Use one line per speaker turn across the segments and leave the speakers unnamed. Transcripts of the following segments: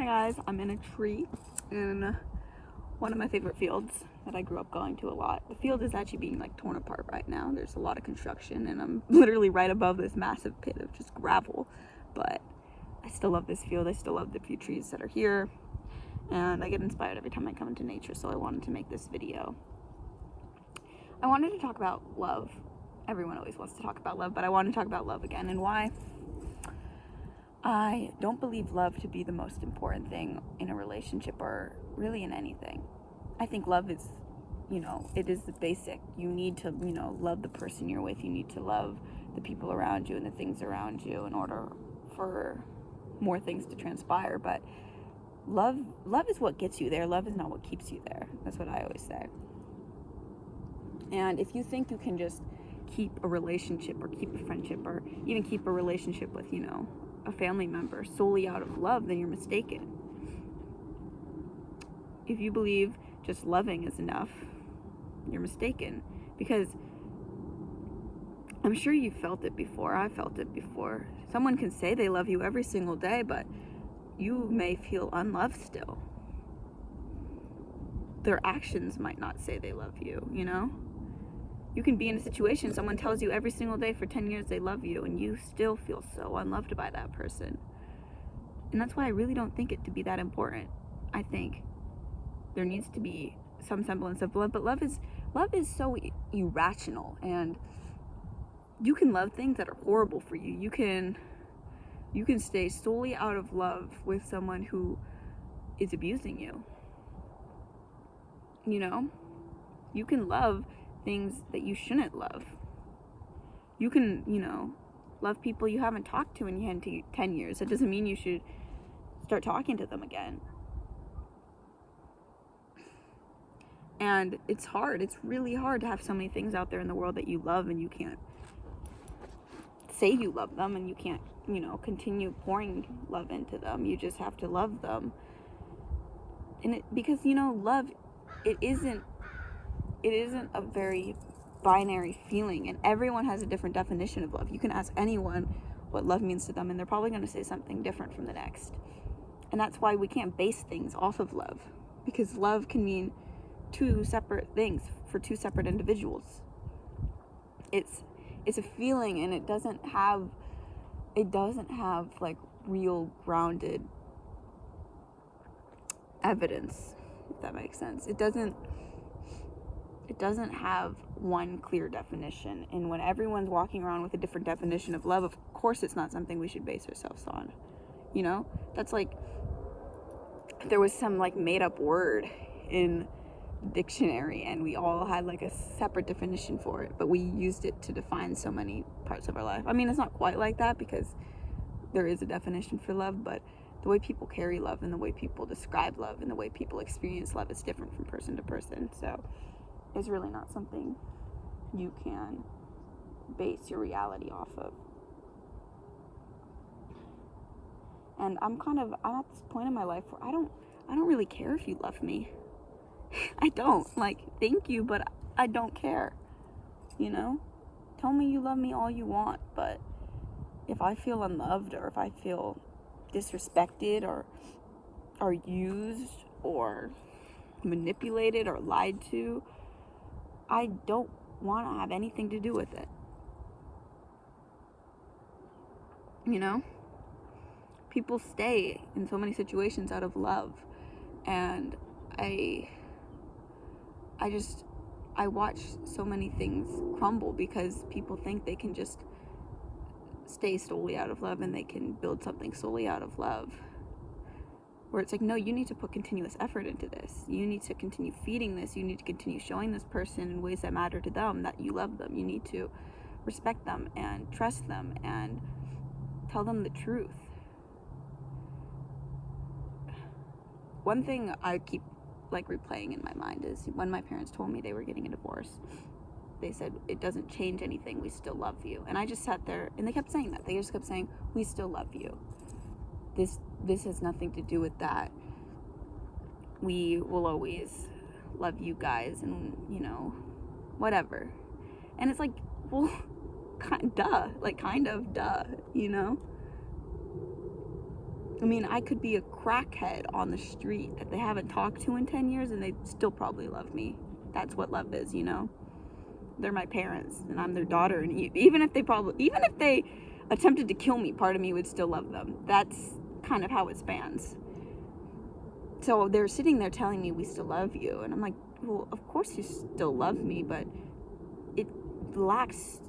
Hi guys, I'm in a tree in one of my favorite fields that I grew up going to a lot. The field is actually being like torn apart right now. There's a lot of construction and I'm literally right above this massive pit of just gravel. But I still love this field. I still love the few trees that are here. And I get inspired every time I come into nature, so I wanted to make this video. I wanted to talk about love. Everyone always wants to talk about love, but I want to talk about love again and why. I don't believe love to be the most important thing in a relationship or really in anything. I think love is, it is the basic. You need to, love the person you're with. You need to love the people around you and the things around you in order for more things to transpire. But love is what gets you there. Love is not what keeps you there. That's what I always say. And if you think you can just keep a relationship or keep a friendship or even keep a relationship with, a family member solely out of love, then you're mistaken. If you believe just loving is enough, you're mistaken. Because I'm sure you've felt it before. I felt it before. Someone can say they love you every single day, but you may feel unloved still. Their actions might not say they love you, You can be in a situation, someone tells you every single day for 10 years they love you, and you still feel so unloved by that person. And that's why I really don't think it to be that important. I think there needs to be some semblance of love, but love is so irrational, and you can love things that are horrible for you. You can stay solely out of love with someone who is abusing you. You can love things that you shouldn't love. You can, love people you haven't talked to in 10 years. That doesn't mean you should start talking to them again. And it's hard. It's really hard to have so many things out there in the world that you love and you can't say you love them, and you can't, continue pouring love into them. You just have to love them. And because, love, it isn't a very binary feeling, and everyone has a different definition of love. You can ask anyone what love means to them, and they're probably going to say something different from the next. And that's why we can't base things off of love, because love can mean two separate things for two separate individuals. It's a feeling, and it doesn't have like real grounded evidence, if that makes sense. It doesn't have one clear definition. And when everyone's walking around with a different definition of love, of course it's not something we should base ourselves on. That's like there was some like made up word in the dictionary and we all had like a separate definition for it, but we used it to define so many parts of our life. I mean, it's not quite like that because there is a definition for love, but the way people carry love and the way people describe love and the way people experience love is different from person to person. So it's really not something you can base your reality off of. And I'm at this point in my life where I don't really care if you love me. I don't. Thank you, but I don't care. Tell me you love me all you want, but if I feel unloved or if I feel disrespected or used or manipulated or lied to, I don't want to have anything to do with it. People stay in so many situations out of love, and I watch so many things crumble because people think they can just stay solely out of love and they can build something solely out of love. Where it's like, no, you need to put continuous effort into this. You need to continue feeding this. You need to continue showing this person in ways that matter to them, that you love them. You need to respect them and trust them and tell them the truth. One thing I keep replaying in my mind is when my parents told me they were getting a divorce. They said, it doesn't change anything. We still love you. And I just sat there and they kept saying that. They just kept saying, we still love you. This has nothing to do with that. We will always love you guys and, whatever. And it's like, well, kind of duh. I mean, I could be a crackhead on the street that they haven't talked to in 10 years and they still probably love me. That's what love is, you know? They're my parents and I'm their daughter, and even if they attempted to kill me, part of me would still love them. That's kind of how it spans. So they're sitting there telling me we still love you, and I'm like, well, of course you still love me, but it lacks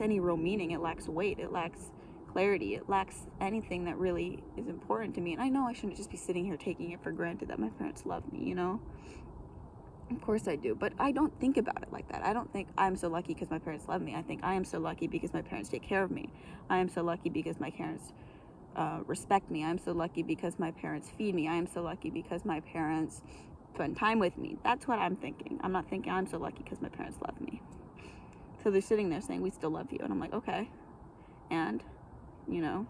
any real meaning. It lacks weight. It lacks clarity. It lacks anything that really is important to me. And I know I shouldn't just be sitting here taking it for granted that my parents love me, you know? Of course I do, but I don't think about it like that. I don't think I'm so lucky because my parents love me. I think I am so lucky because my parents take care of me. I am so lucky because my parents respect me. I'm so lucky because my parents feed me. I am so lucky because my parents spend time with me. That's what I'm thinking. I'm not thinking I'm so lucky because my parents love me. So they're sitting there saying, we still love you. And I'm like, okay. And, you know,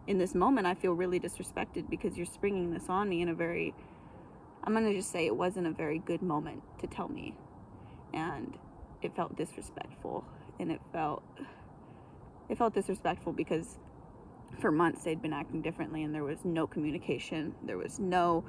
in this moment, I feel really disrespected because you're springing this on me in a very, I'm going to just say it wasn't a very good moment to tell me. And it felt disrespectful. And it felt disrespectful because for months they'd been acting differently and there was no communication. There was no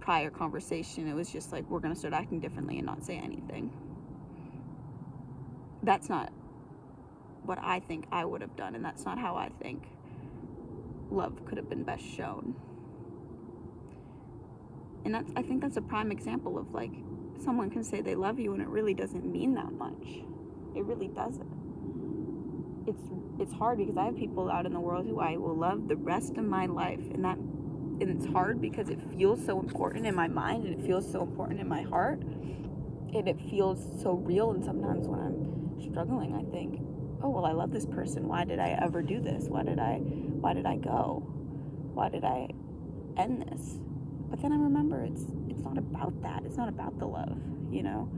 prior conversation. It was just like, we're going to start acting differently and not say anything. That's not what I think I would have done, and that's not how I think love could have been best shown. And I think that's a prime example of, like, someone can say they love you and it really doesn't mean that much. It really doesn't. It's hard because I have people out in the world who I will love the rest of my life, and it's hard because it feels so important in my mind and it feels so important in my heart, and it feels so real. And sometimes when I'm struggling, I think, oh, well, I love this person. Why did I ever do this? Why did I go? Why did I end this? But then I remember it's not about that. It's not about the love, you know?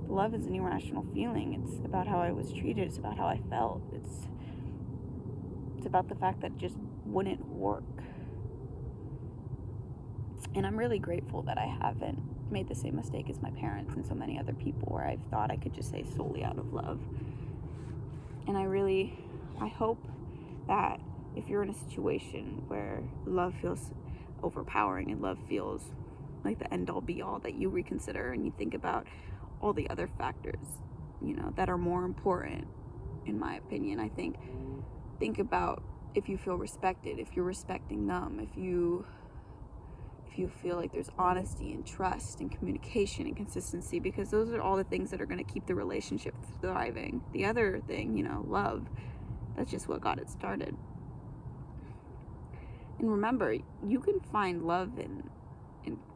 Love is an irrational feeling. It's about how I was treated. It's about how I felt. It's about the fact that it just wouldn't work. And I'm really grateful that I haven't made the same mistake as my parents and so many other people where I've thought I could just say solely out of love. And I hope that if you're in a situation where love feels overpowering and love feels like the end all be all, that you reconsider and you think about all the other factors, you know, that are more important, in my opinion. I think about if you feel respected, if you're respecting them, if you feel like there's honesty and trust and communication and consistency, because those are all the things that are going to keep the relationship thriving. The other thing, you know, love, that's just what got it started. And remember, you can find love in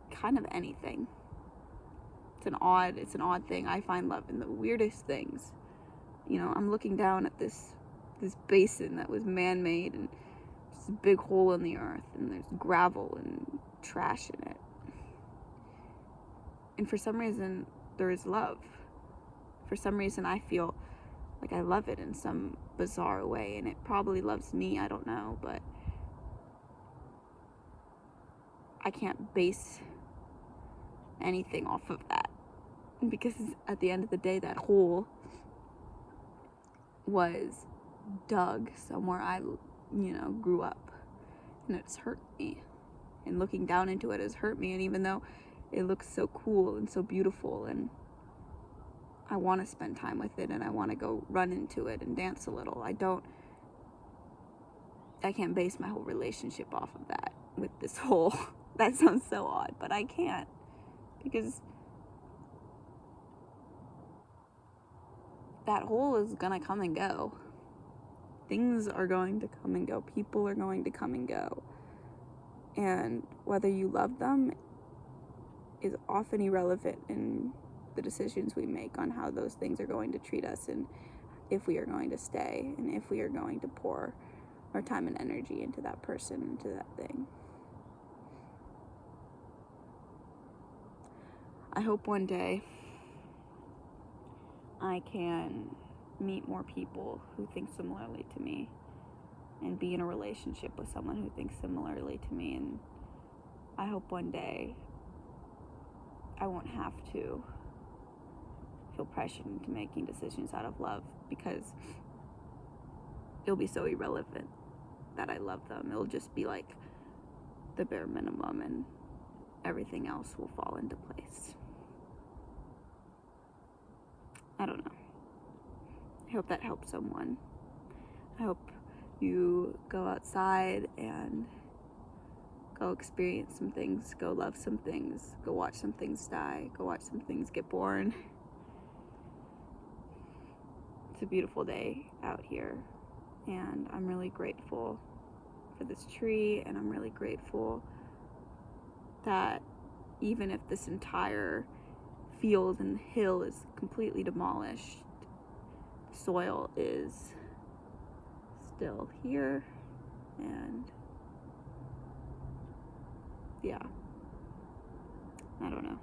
kind of anything. It's an odd thing. I find love in the weirdest things. You know, I'm looking down at this basin that was man-made, and it's a big hole in the earth, and there's gravel and trash in it. And for some reason, there is love. For some reason, I feel like I love it in some bizarre way, and it probably loves me, I don't know, but I can't base anything off of that, because at the end of the day, that hole was dug somewhere I, grew up, and it's hurt me, and looking down into it has hurt me. And even though it looks so cool and so beautiful, and I want to spend time with it, and I want to go run into it and dance a little, I can't base my whole relationship off of that with this hole. That sounds so odd, but I can't, because that hole is gonna come and go. Things are going to come and go. People are going to come and go. And whether you love them is often irrelevant in the decisions we make on how those things are going to treat us, and if we are going to stay, and if we are going to pour our time and energy into that person, into that thing. I hope one day I can meet more people who think similarly to me, and be in a relationship with someone who thinks similarly to me. And I hope one day I won't have to feel pressured into making decisions out of love, because it'll be so irrelevant that I love them. It'll just be like the bare minimum, and everything else will fall into place. I don't know. I hope that helps someone. I hope you go outside and go experience some things, go love some things, go watch some things die, go watch some things get born. It's a beautiful day out here, and I'm really grateful for this tree, and I'm really grateful that even if this entire field and hill is completely demolished, the soil is still here, and yeah, I don't know.